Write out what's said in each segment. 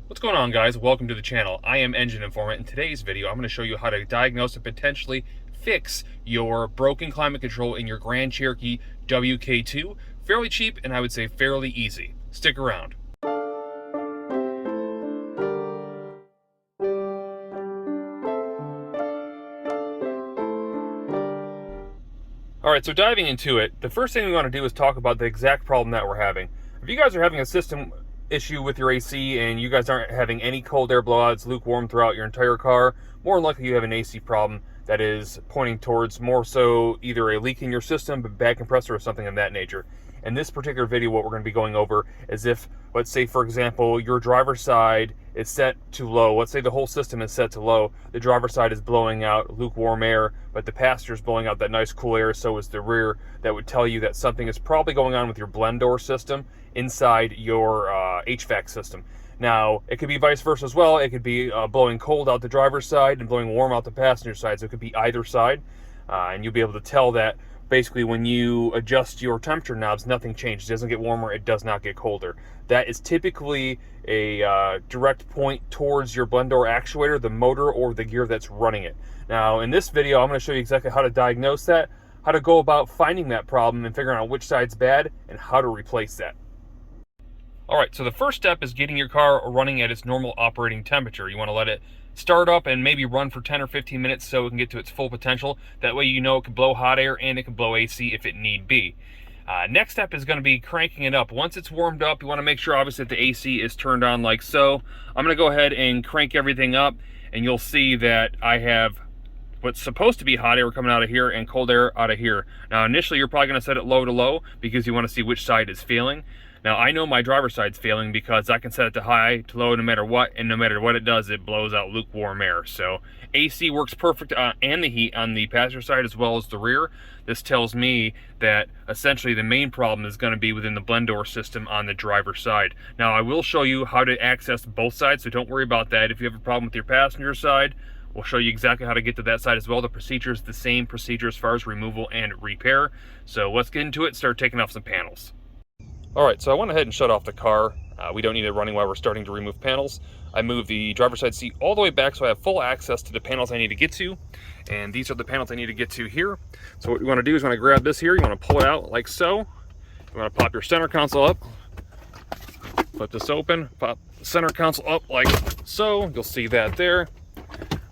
What's going on, guys? Welcome to the channel. I am Engine Informant. In today's video, I'm going to show you how to diagnose and potentially fix your broken climate control in your Grand Cherokee WK2. Fairly cheap and I would say fairly easy. Stick around. Alright, so diving into it, the first thing we want to do is talk about the exact problem that we're having. If you guys are having a system issue with your AC and you guys aren't having any cold air blowouts, lukewarm throughout your entire car, more than likely you have an AC problem that is pointing towards more so either a leak in your system, but bad compressor or something of that nature. In this particular video, what we're going to be going over is if, let's say for example, your driver's side is set to low. Let's say the whole system is set to low. The driver's side is blowing out lukewarm air, but the passenger is blowing out that nice cool air, so is the rear. That would tell you that something is probably going on with your blend door system inside your HVAC system. Now, it could be vice versa as well. It could be blowing cold out the driver's side and blowing warm out the passenger side, so it could be either side. And you'll be able to tell that basically when you adjust your temperature knobs, nothing changes. It doesn't get warmer, it does not get colder. That is typically a direct point towards your blend door actuator, the motor, or the gear that's running it. Now, in this video, I'm going to show you exactly how to diagnose that, how to go about finding that problem and figuring out which side's bad, and how to replace that. Alright, so the first step is getting your car running at its normal operating temperature. You want to let it start up and maybe run for 10 or 15 minutes so it can get to its full potential. That way you know it can blow hot air and it can blow AC if it need be. Next step is going to be cranking it up. Once it's warmed up, you want to make sure obviously that the AC is turned on like so. I'm going to go ahead and crank everything up and you'll see that I have what's supposed to be hot air coming out of here and cold air out of here. Now initially you're probably going to set it low to low because you want to see which side is failing. Now I know my driver's side's failing because I can set it to high, to low, no matter what, and no matter what it does, it blows out lukewarm air. So AC works perfect and the heat on the passenger side as well as the rear. This tells me that essentially the main problem is going to be within the blend door system on the driver's side. Now I will show you how to access both sides, so don't worry about that. If you have a problem with your passenger side, we'll show you exactly how to get to that side as well. The procedure is the same procedure as far as removal and repair. So let's get into it and start taking off some panels. Alright, so I went ahead and shut off the car. We don't need it running while we're starting to remove panels. I moved the driver's side seat all the way back so I have full access to the panels I need to get to. And these are the panels I need to get to here. So what you want to do is you want to grab this here, you want to pull it out like so. You want to pop your center console up. Flip this open, pop the center console up like so. You'll see that there.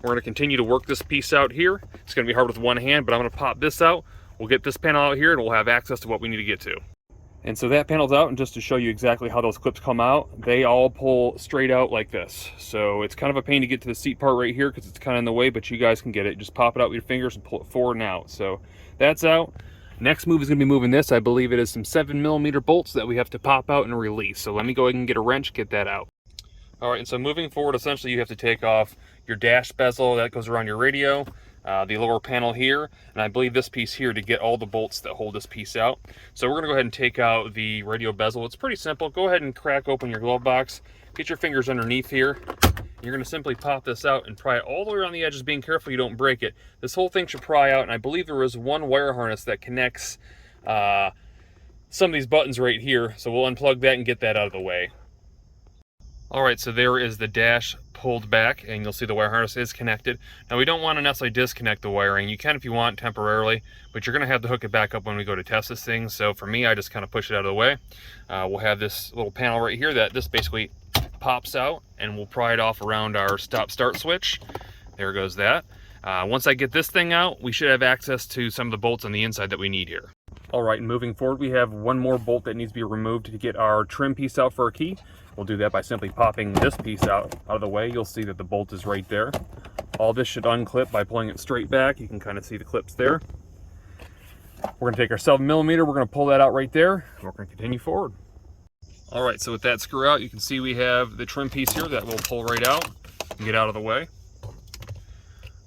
We're going to continue to work this piece out here. It's going to be hard with one hand, but I'm going to pop this out. We'll get this panel out here and we'll have access to what we need to get to. And so that panel's out, and just to show you exactly how those clips come out, they all pull straight out like this. So it's kind of a pain to get to the seat part right here because it's kind of in the way, but you guys can get it. Just pop it out with your fingers and pull it forward and out. So that's out. Next move is going to be moving this. I believe it is some 7mm bolts that we have to pop out and release. So let me go ahead and get a wrench, get that out. All right, and so moving forward, essentially you have to take off your dash bezel that goes around your radio, the lower panel here, and I believe this piece here to get all the bolts that hold this piece out. So we're going to go ahead and take out the radio bezel. It's pretty simple. Go ahead and crack open your glove box. Get your fingers underneath here. You're going to simply pop this out and pry it all the way around the edges, being careful you don't break it. This whole thing should pry out, and I believe there is one wire harness that connects some of these buttons right here. So we'll unplug that and get that out of the way. Alright, so there is the dash pulled back, and you'll see the wire harness is connected. Now we don't want to necessarily disconnect the wiring. You can if you want temporarily, but you're going to have to hook it back up when we go to test this thing. So for me, I just kind of push it out of the way. We'll have this little panel right here that this basically pops out, and we'll pry it off around our stop-start switch. There goes that. Once I get this thing out, we should have access to some of the bolts on the inside that we need here. Alright, and moving forward, we have one more bolt that needs to be removed to get our trim piece out for our key. We'll do that by simply popping this piece out of the way. You'll see that the bolt is right there. All this should unclip by pulling it straight back. You can kind of see the clips there. We're going to take our 7mm, we're going to pull that out right there, and we're going to continue forward. Alright, so with that screw out, you can see we have the trim piece here that will pull right out and get out of the way.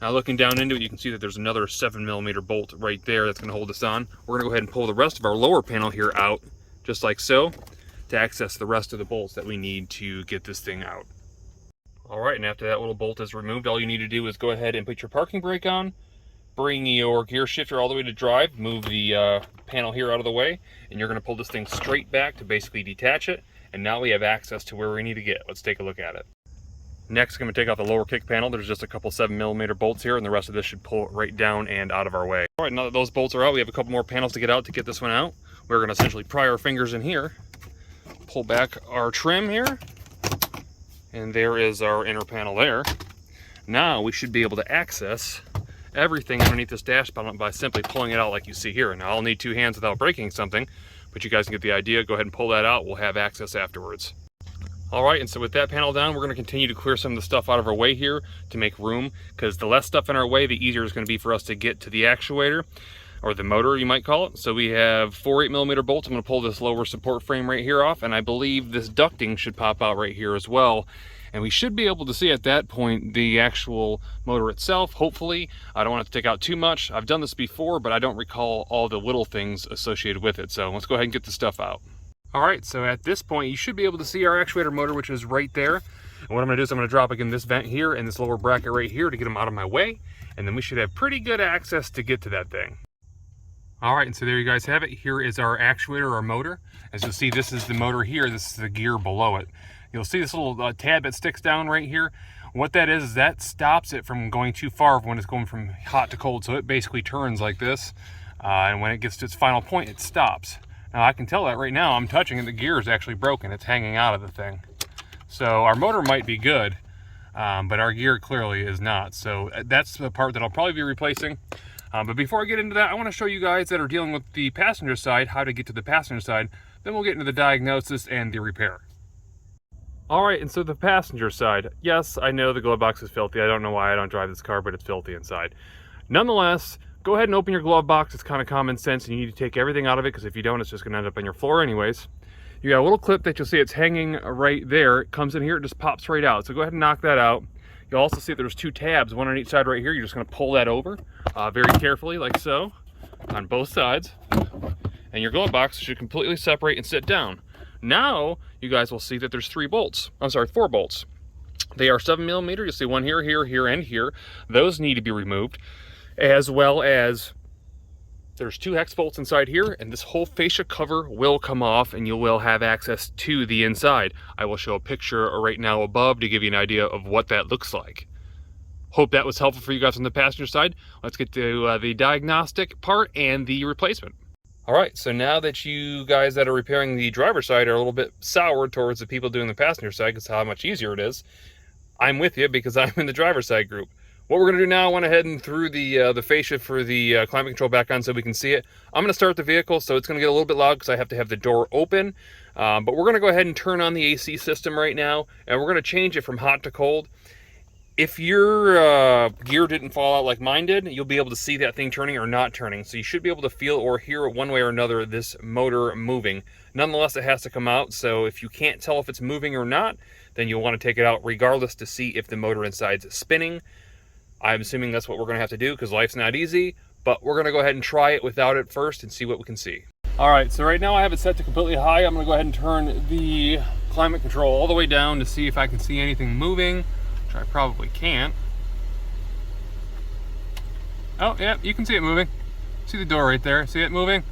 Now looking down into it, you can see that there's another 7mm bolt right there that's going to hold us on. We're going to go ahead and pull the rest of our lower panel here out, just like so, to access the rest of the bolts that we need to get this thing out. Alright, and after that little bolt is removed, all you need to do is go ahead and put your parking brake on, bring your gear shifter all the way to drive, move the panel here out of the way, and you're going to pull this thing straight back to basically detach it, and now we have access to where we need to get. Let's take a look at it. Next, I'm going to take out the lower kick panel. There's just a couple 7mm bolts here, and the rest of this should pull right down and out of our way. All right, now that those bolts are out, we have a couple more panels to get out to get this one out. We're going to essentially pry our fingers in here, pull back our trim here, and there is our inner panel there. Now we should be able to access everything underneath this dash panel by simply pulling it out like you see here. Now I'll need two hands without breaking something, but you guys can get the idea. Go ahead and pull that out. We'll have access afterwards. All right, and so with that panel down, we're going to continue to clear some of the stuff out of our way here to make room, because the less stuff in our way, the easier it's going to be for us to get to the actuator, or the motor you might call it. So we have 4 8mm bolts. I'm going to pull this lower support frame right here off, and I believe this ducting should pop out right here as well. And we should be able to see at that point the actual motor itself, hopefully. I don't want to take out too much. I've done this before, but I don't recall all the little things associated with it. So let's go ahead and get the stuff out. All right, so at this point, you should be able to see our actuator motor, which is right there. And what I'm gonna do is I'm gonna drop again this vent here and this lower bracket right here to get them out of my way. And then we should have pretty good access to get to that thing. All right, and so there you guys have it. Here is our actuator, our motor. As you'll see, this is the motor here. This is the gear below it. You'll see this little tab that sticks down right here. What that is that stops it from going too far when it's going from hot to cold. So it basically turns like this. And when it gets to its final point, it stops. Now I can tell that right now, I'm touching it, the gear is actually broken. It's hanging out of the thing. So our motor might be good, but our gear clearly is not. So that's the part that I'll probably be replacing. But before I get into that, I want to show you guys that are dealing with the passenger side, how to get to the passenger side. Then we'll get into the diagnosis and the repair. All right, and so the passenger side. Yes, I know the glove box is filthy. I don't know why I don't drive this car, but it's filthy inside. Nonetheless, go ahead and open your glove box. It's kind of common sense, and you need to take everything out of it, because if you don't, it's just going to end up on your floor anyways. You got a little clip that you'll see it's hanging right there. It comes in here, it just pops right out. So go ahead and knock that out. You'll also see there's two tabs, one on each side right here. You're just going to pull that over very carefully, like so, on both sides. And your glove box should completely separate and sit down. Now, you guys will see that there's 4 bolts. They are 7mm. You'll see one here, here, here, and here. Those need to be removed, as well as there's 2 hex bolts inside here, and this whole fascia cover will come off, and you will have access to the inside. I will show a picture right now above to give you an idea of what that looks like. Hope that was helpful for you guys on the passenger side. Let's get to the diagnostic part and the replacement. All right, so now that you guys that are repairing the driver's side are a little bit sour towards the people doing the passenger side, because how much easier it is, I'm with you because I'm in the driver's side group. What we're going to do now, I went ahead and threw the fascia for the climate control back on so we can see it. I'm going to start the vehicle, so it's going to get a little bit loud because I have to have the door open. But we're going to go ahead and turn on the AC system right now, and we're going to change it from hot to cold. If your gear didn't fall out like mine did, you'll be able to see that thing turning or not turning. So you should be able to feel or hear one way or another this motor moving. Nonetheless, it has to come out. So if you can't tell if it's moving or not, then you'll want to take it out regardless to see if the motor inside's spinning. I'm assuming that's what we're going to have to do because life's not easy. But we're going to go ahead and try it without it first and see what we can see. All right, so right now I have it set to completely high. I'm going to go ahead and turn the climate control all the way down to see if I can see anything moving. Which I probably can't. Oh, yeah, you can see it moving. See the door right there, see it moving?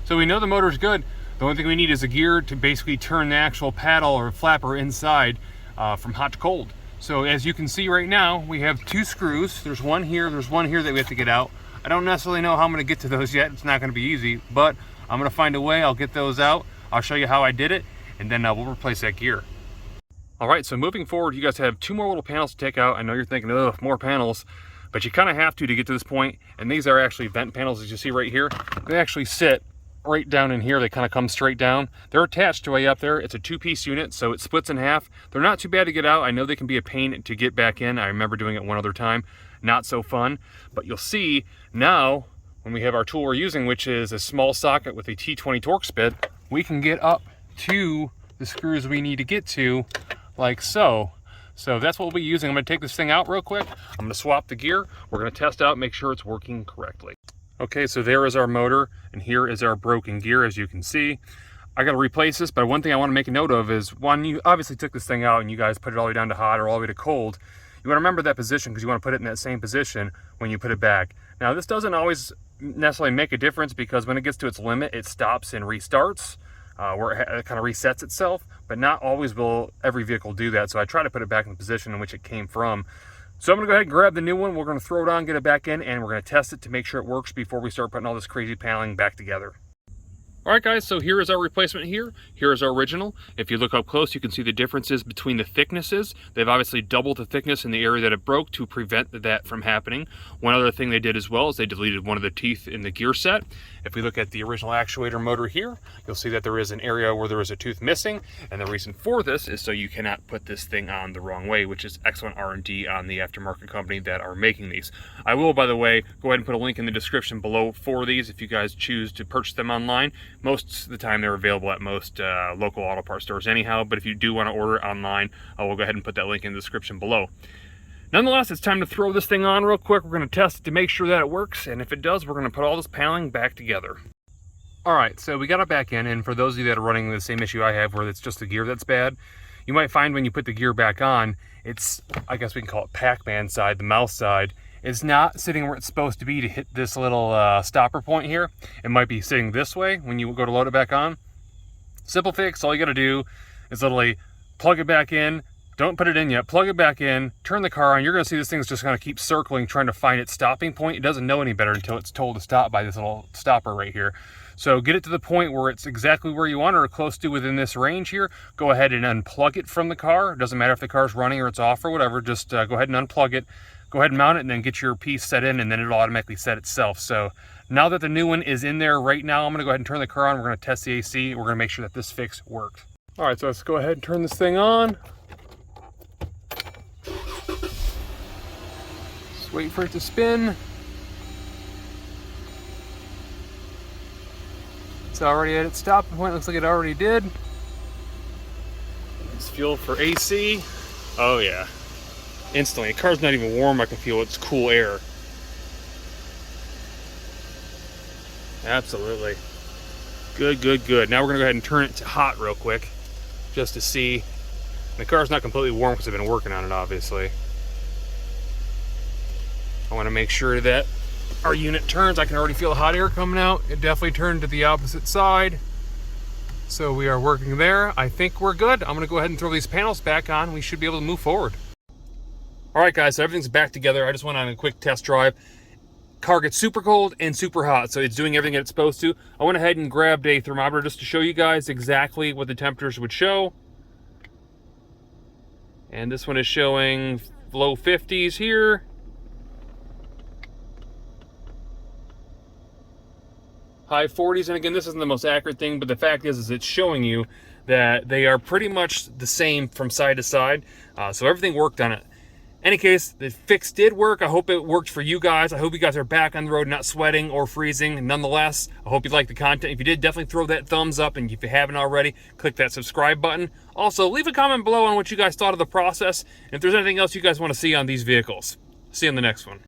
So we know the motor's good. The only thing we need is a gear to basically turn the actual paddle or flapper inside from hot to cold. So as you can see right now, we have 2 screws. There's one here that we have to get out. I don't necessarily know how I'm gonna get to those yet. It's not gonna be easy, but I'm gonna find a way. I'll get those out. I'll show you how I did it, and then we'll replace that gear. All right, so moving forward, you guys have 2 more little panels to take out. I know you're thinking, ugh, more panels, but you kind of have to get to this point. And these are actually vent panels, as you see right here. They actually sit right down in here. They kind of come straight down. They're attached to way up there. It's a 2-piece unit, so it splits in half. They're not too bad to get out. I know they can be a pain to get back in. I remember doing it one other time. Not so fun, but you'll see now when we have our tool we're using, which is a small socket with a T20 Torx bit, we can get up to the screws we need to get to, like so. So that's what we'll be using. I'm going to take this thing out real quick. I'm going to swap the gear. We're going to test out, make sure it's working correctly. Okay, so there is our motor, and here is our broken gear, as you can see. I got to replace this, but one thing I want to make a note of is when you obviously took this thing out and you guys put it all the way down to hot or all the way to cold, you want to remember that position because you want to put it in that same position when you put it back. Now, this doesn't always necessarily make a difference because when it gets to its limit, it stops and restarts. where it kind of resets itself, but not always will every vehicle do that. So I try to put it back in the position in which it came from. So I'm gonna go ahead and grab the new one. We're gonna throw it on, get it back in, and we're gonna test it to make sure it works before we start putting all this crazy paneling back together. All right, guys, so here is our replacement here. Here is our original. If you look up close, you can see the differences between the thicknesses. They've obviously doubled the thickness in the area that it broke to prevent that from happening. One other thing they did as well is they deleted one of the teeth in the gear set. If we look at the original actuator motor here, you'll see that there is an area where there is a tooth missing, and the reason for this is so you cannot put this thing on the wrong way, which is excellent R&D on the aftermarket company that are making these. I will, by the way, go ahead and put a link in the description below for these if you guys choose to purchase them online. Most of the time they're available at most local auto parts stores anyhow, but if you do want to order it online, I will go ahead and put that link in the description below. Nonetheless, it's time to throw this thing on real quick. We're going to test it to make sure that it works, and if it does, we're going to put all this paneling back together. All right, so we got it back in, and for those of you that are running the same issue I have where it's just the gear that's bad, you might find when you put the gear back on, it's, I guess we can call it Pac-Man side, the mouse side, is not sitting where it's supposed to be to hit this little stopper point here. It might be sitting this way when you go to load it back on. Simple fix, all you gotta do is literally plug it back in. Don't put it in yet, plug it back in, turn the car on. You're gonna see this thing's just gonna keep circling, trying to find its stopping point. It doesn't know any better until it's told to stop by this little stopper right here. So get it to the point where it's exactly where you want or close to within this range here. Go ahead and unplug it from the car. It doesn't matter if the car's running or it's off or whatever, just go ahead and unplug it. Go ahead and mount it and then get your piece set in, and then it'll automatically set itself. So now that the new one is in there right now, I'm gonna go ahead and turn the car on. We're gonna test the AC. We're gonna make sure that this fix works. All right, so let's go ahead and turn this thing on. Just wait for it to spin. It's already at its stopping point. Looks like it already did. It's fuel for AC. Oh yeah. Instantly. The car's not even warm. I can feel its cool air. Absolutely. Good, good, good. Now we're gonna go ahead and turn it to hot real quick, just to see. The car's not completely warm because I've been working on it, obviously. I want to make sure that our unit turns. I can already feel the hot air coming out. It definitely turned to the opposite side. So we are working there. I think we're good. I'm gonna go ahead and throw these panels back on. We should be able to move forward. All right, guys, so everything's back together. I just went on a quick test drive. Car gets super cold and super hot, so it's doing everything it's supposed to. I went ahead and grabbed a thermometer just to show you guys exactly what the temperatures would show. And this one is showing low 50s here. High 40s, and again, this isn't the most accurate thing, but the fact is it's showing you that they are pretty much the same from side to side. So everything worked on it. Any case, the fix did work. I hope it worked for you guys. I hope you guys are back on the road, not sweating or freezing. Nonetheless, I hope you liked the content. If you did, definitely throw that thumbs up. And if you haven't already, click that subscribe button. Also, leave a comment below on what you guys thought of the process. And if there's anything else you guys want to see on these vehicles. See you on the next one.